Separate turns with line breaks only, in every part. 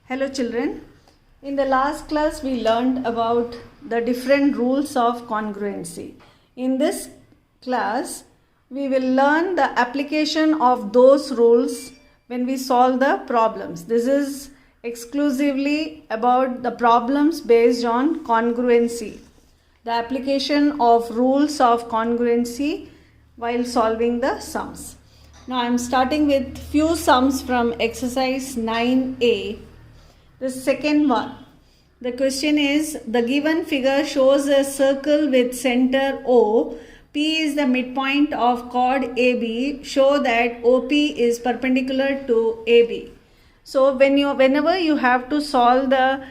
Hello children. In the last class we learned about the different rules of congruency. In this class we will learn the application of those rules when we solve the problems. This is exclusively about the problems based on congruency. The application of rules of congruency while solving the sums. Now I am starting with few sums from exercise 9a. The second one. The question is, the given figure shows a circle with center O. P is the midpoint of chord AB. Show that OP is perpendicular to AB. So whenever you have to solve the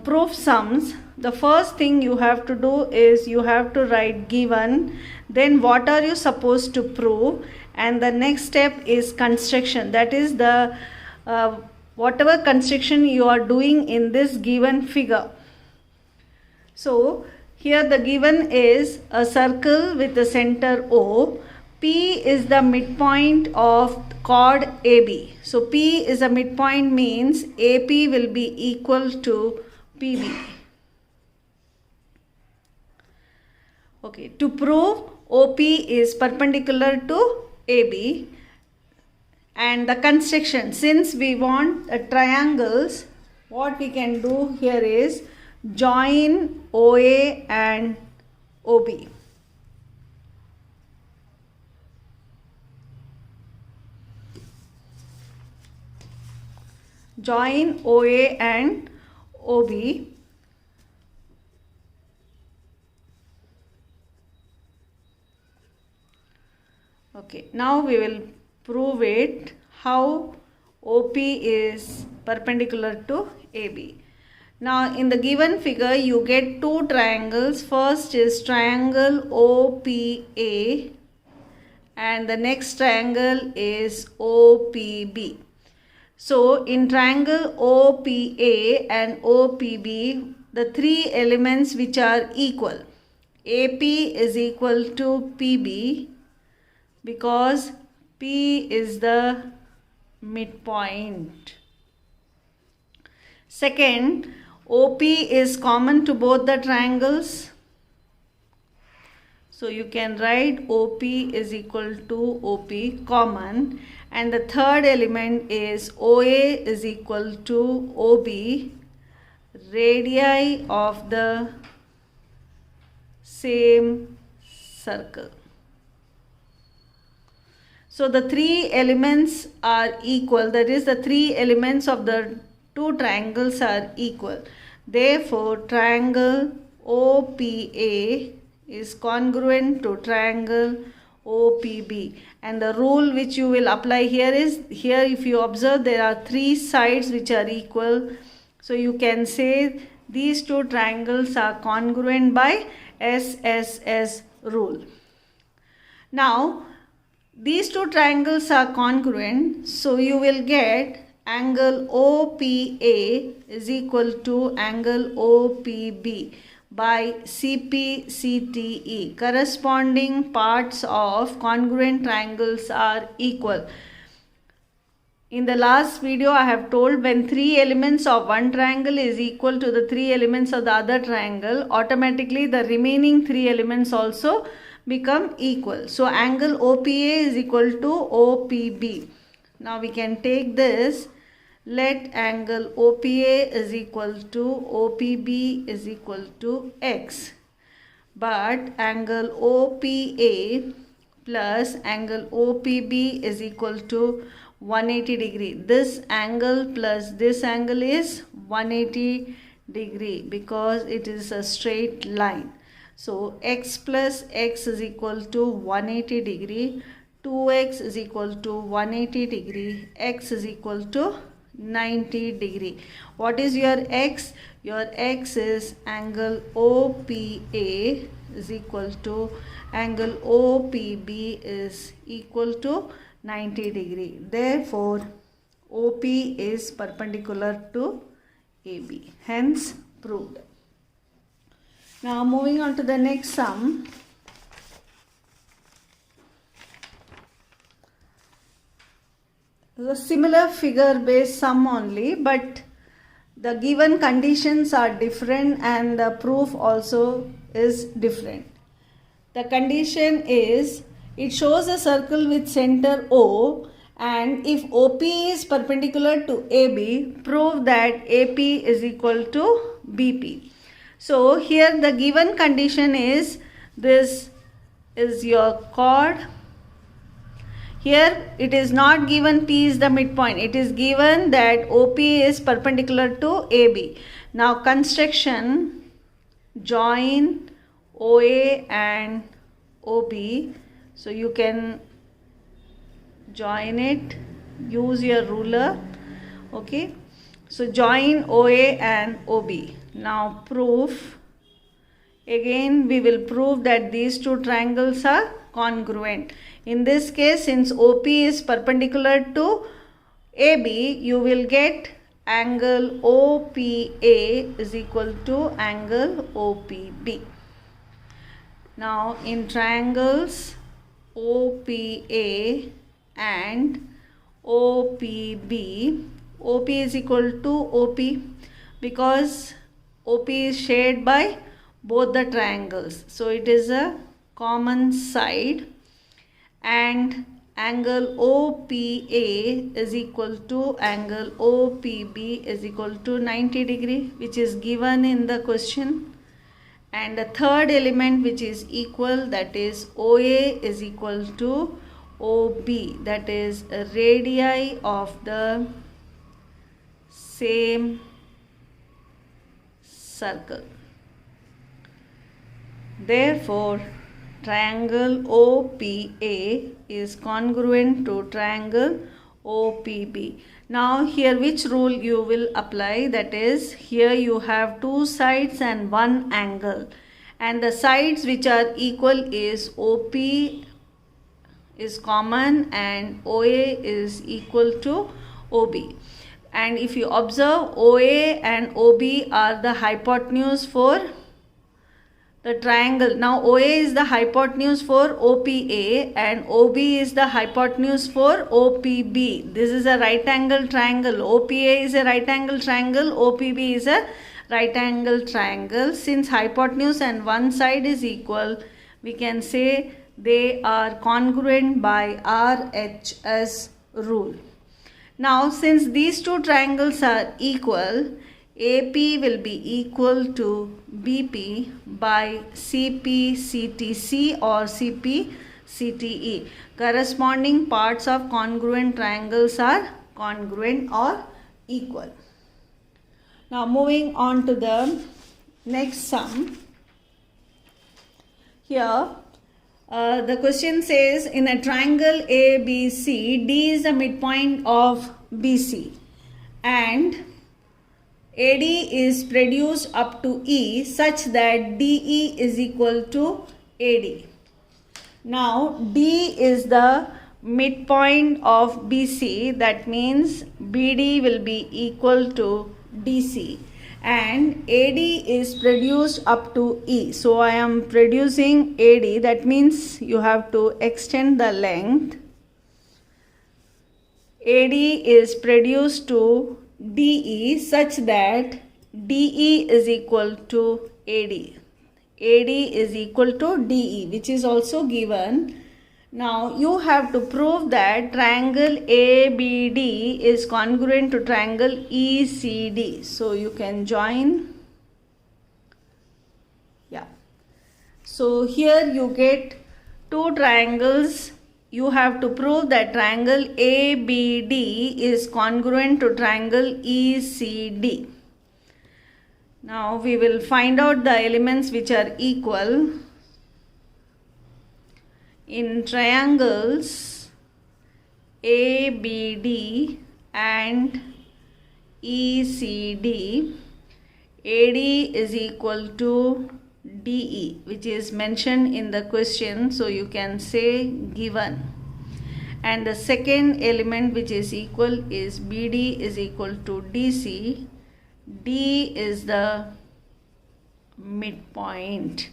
proof sums, the first thing you have to do is you have to write given, then what are you supposed to prove, and the next step is construction. That is the whatever construction you are doing in this given figure. So here the given is a circle with the center O. P is the midpoint of chord AB. So P is a midpoint means AP will be equal to PB. Okay, to prove OP is perpendicular to AB, and the construction, since we want triangles, what we can do here is join OA and OB. Join OA and OB. Okay, now we will prove it how OP is perpendicular to AB. Now in the given figure you get two triangles. First is triangle OPA and the next triangle is OPB. So in triangle OPA and OPB, the three elements which are equal. AP is equal to PB because P is the midpoint. Second, OP is common to both the triangles. So you can write OP is equal to OP common. And the third element is OA is equal to OB, radii of the same circle. So the three elements are equal, that is the three elements of the two triangles are equal. Therefore, triangle OPA is congruent to triangle OPB. And the rule which you will apply here is, here if you observe there are three sides which are equal. So you can say these two triangles are congruent by SSS rule. Now, these two triangles are congruent, so you will get angle OPA is equal to angle OPB by CP/CTE. Corresponding parts of congruent triangles are equal. In the last video I have told when three elements of one triangle is equal to the three elements of the other triangle, automatically the remaining three elements also become equal. So angle OPA is equal to OPB. Now we can take this. Let angle OPA is equal to OPB is equal to X. But angle OPA plus angle OPB is equal to 180 degree. This angle plus this angle is 180 degree because it is a straight line. So x plus x is equal to 180 degree, 2x is equal to 180 degree, x is equal to 90 degree. What is your x? Your x is angle OPA is equal to angle OPB is equal to 90 degree. Therefore, OP is perpendicular to AB. Hence, proved. Now moving on to the next sum. The similar figure based sum only, but the given conditions are different and the proof also is different. The condition is, it shows a circle with center O, and if OP is perpendicular to AB, prove that AP is equal to BP. So here the given condition is, this is your chord. Here it is not given P is the midpoint. It is given that OP is perpendicular to AB. Now construction, join OA and OB. So you can join it, use your ruler. Okay. So join OA and OB. Now proof. Again we will prove that these two triangles are congruent. In this case, since OP is perpendicular to AB, you will get angle OPA is equal to angle OPB. Now in triangles OPA and OPB, OP is equal to OP because OP is shared by both the triangles. So it is a common side, and angle OPA is equal to angle OPB is equal to 90 degree, which is given in the question. And the third element which is equal, that is OA is equal to OB, that is radii of the same circle. Therefore, triangle OPA is congruent to triangle OPB. Now here which rule you will apply? That is, here you have two sides and one angle, and the sides which are equal is OP is common and OA is equal to OB. And if you observe, OA and OB are the hypotenuse for the triangle. Now OA is the hypotenuse for OPA and OB is the hypotenuse for OPB. This is a right angle triangle. OPA is a right angle triangle. OPB is a right angle triangle. Since hypotenuse and one side is equal, we can say they are congruent by RHS rule. Now since these two triangles are equal, AP will be equal to BP by CP CTC or CP CTE. Corresponding parts of congruent triangles are congruent or equal. Now moving on to the next sum. Here the question says, in a triangle ABC, D is the midpoint of BC and AD is produced up to E such that DE is equal to AD. Now D is the midpoint of BC, that means BD will be equal to DC, and AD is produced up to E. So I am producing AD, that means you have to extend the length. AD is produced to DE such that DE is equal to AD. AD is equal to DE, which is also given. Now you have to prove that triangle ABD is congruent to triangle ECD. So you can join. Yeah. So here you get two triangles. You have to prove that triangle ABD is congruent to triangle ECD. Now we will find out the elements which are equal. In triangles ABD and ECD, AD is equal to DE, which is mentioned in the question, so you can say given. And the second element which is equal is BD is equal to DC. D is the midpoint.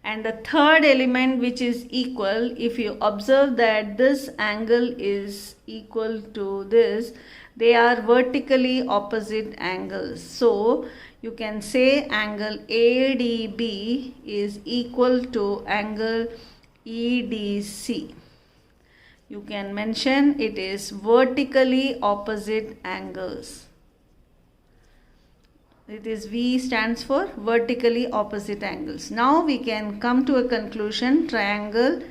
And the third element which is equal, if you observe that this angle is equal to this, They are vertically opposite angles. So you can say angle ADB is equal to angle EDC. You can mention it is vertically opposite angles. It is V stands for vertically opposite angles. Now we can come to a conclusion. Triangle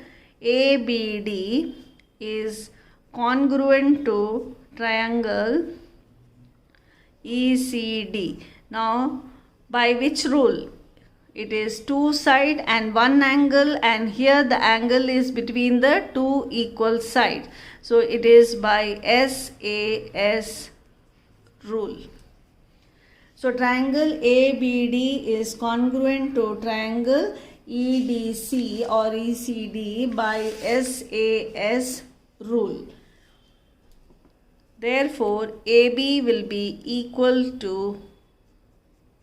ABD is congruent to triangle ECD. Now by which rule? It is two side and one angle, and here the angle is between the two equal sides. So it is by SAS rule. So triangle ABD is congruent to triangle EDC or ECD by SAS rule. Therefore, AB will be equal to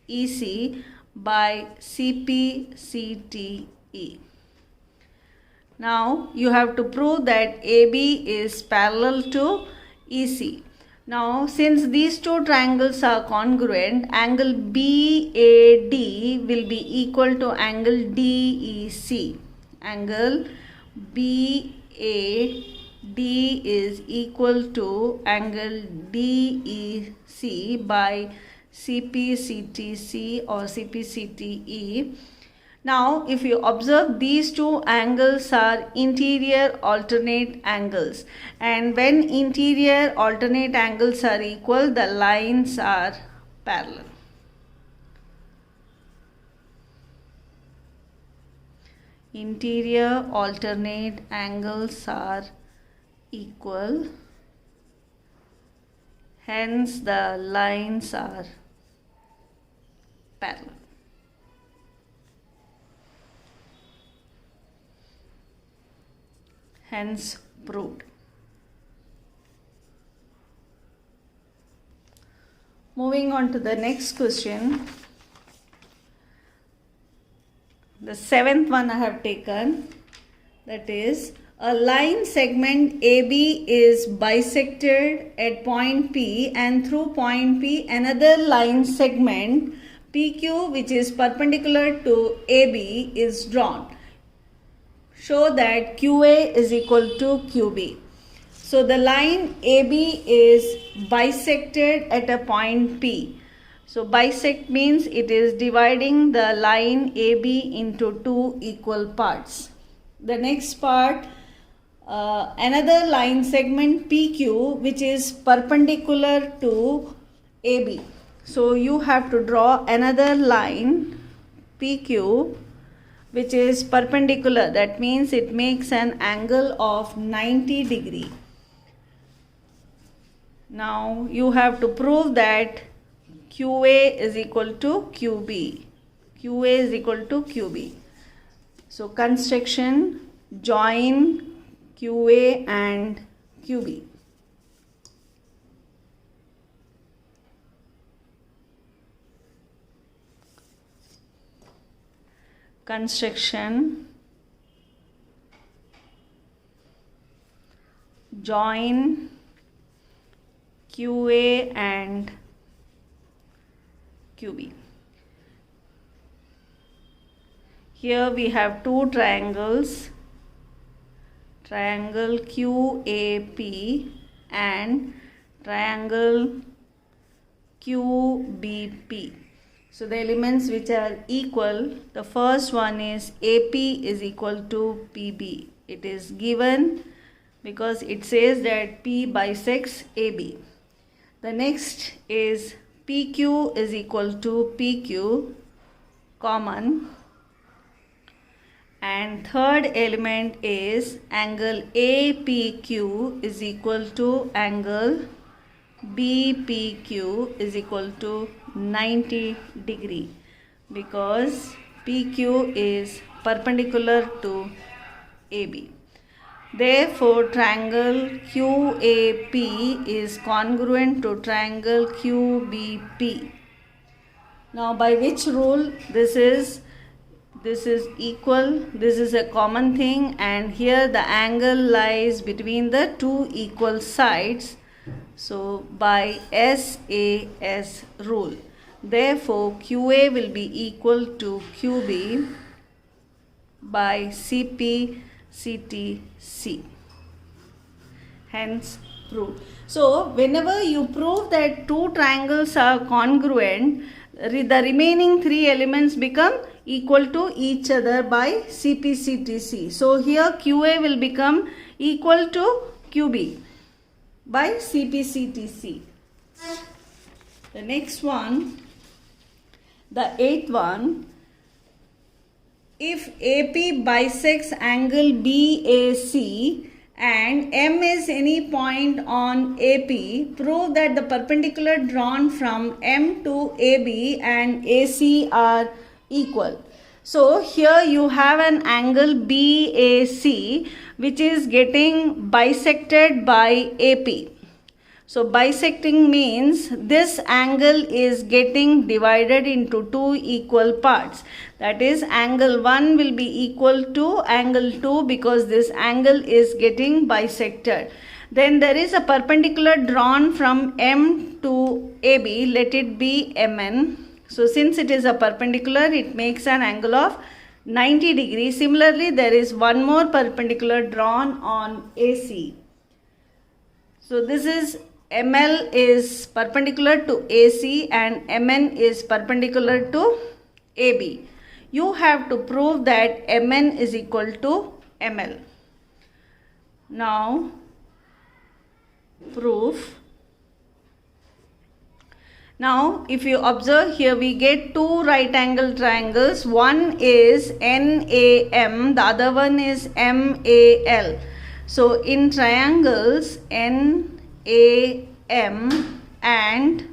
EC by CPCTE. Now you have to prove that AB is parallel to EC. Now since these two triangles are congruent, angle BAD will be equal to angle DEC. Angle BAD is equal to angle DEC by CPCTC or CPCTE. Now if you observe, these two angles are interior alternate angles, and when interior alternate angles are equal, the lines are parallel. Interior alternate angles are equal, hence the lines are parallel. Hence proved. Moving on to the next question. The seventh one I have taken, that is, a line segment AB is bisected at point P, and through point P another line segment PQ which is perpendicular to AB is drawn. Show that QA is equal to QB. So the line AB is bisected at a point P. So bisect means it is dividing the line AB into two equal parts. The next part, another line segment PQ which is perpendicular to AB. So you have to draw another line PQ which is perpendicular. That means it makes an angle of 90 degree. Now you have to prove that QA is equal to QB. QA is equal to QB. So construction, join QA and QB. Construction, join QA and QB. Here we have two triangles, triangle QAP and triangle QBP. So the elements which are equal, the first one is AP is equal to PB. It is given because it says that P bisects AB. The next is PQ is equal to PQ, common. And third element is angle APQ is equal to angle BPQ is equal to 90 degree, because PQ is perpendicular to AB. Therefore, triangle QAP is congruent to triangle QBP. Now, by which rule? This is equal, this is a common thing, and here the angle lies between the two equal sides. So by SAS rule. Therefore, QA will be equal to QB by CP CTC. Hence proved. So whenever you prove that two triangles are congruent, the remaining three elements become equal to each other by CP/CTC. So here QA will become equal to QB by CP/CTC. The next one, the eighth one, if AP bisects angle BAC and M is any point on AP, prove that the perpendicular drawn from M to AB and AC are equal. So here you have an angle BAC which is getting bisected by AP. So bisecting means this angle is getting divided into two equal parts. That is, angle 1 will be equal to angle 2 because this angle is getting bisected. Then there is a perpendicular drawn from M to AB. Let it be MN. So since it is a perpendicular, it makes an angle of 90 degrees. Similarly, there is one more perpendicular drawn on AC. So this is ML is perpendicular to AC and MN is perpendicular to AB. You have to prove that MN is equal to ML. Now, proof. Now, if you observe here, we get two right angle triangles. One is NAM, the other one is MAL. So, in triangles NAM and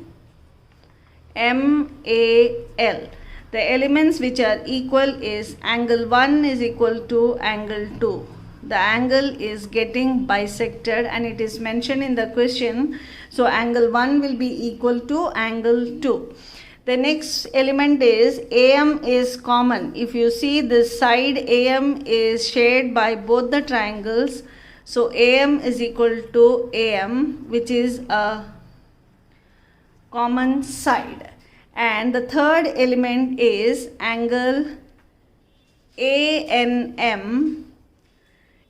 MAL, the elements which are equal is angle 1 is equal to angle 2. The angle is getting bisected and it is mentioned in the question. So angle 1 will be equal to angle 2. The next element is AM is common. If you see this side, AM is shared by both the triangles. So AM is equal to AM, which is a common side. And the third element is angle ANM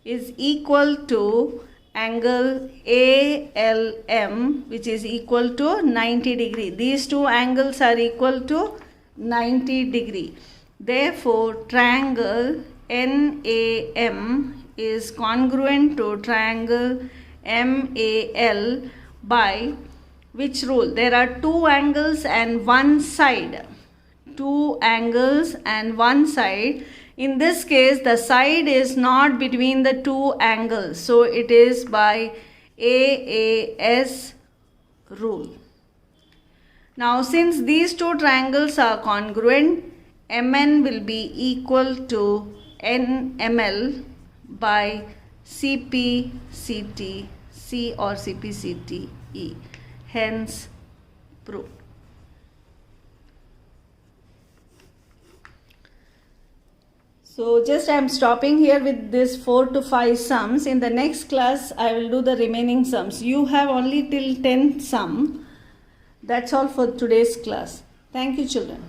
is equal to angle ALM, which is equal to 90 degree. These two angles are equal to 90 degree. Therefore, triangle NAM is congruent to triangle MAL by which rule? There are two angles and one side. Two angles and one side. In this case, the side is not between the two angles. So it is by AAS rule. Now, since these two triangles are congruent, MN will be equal to NML by CPCTC or CPCTE. Hence, proved. So just I am stopping here with this 4 to 5 sums. In the next class, I will do the remaining sums. You have only till 10th sum. That's all for today's class. Thank you, children.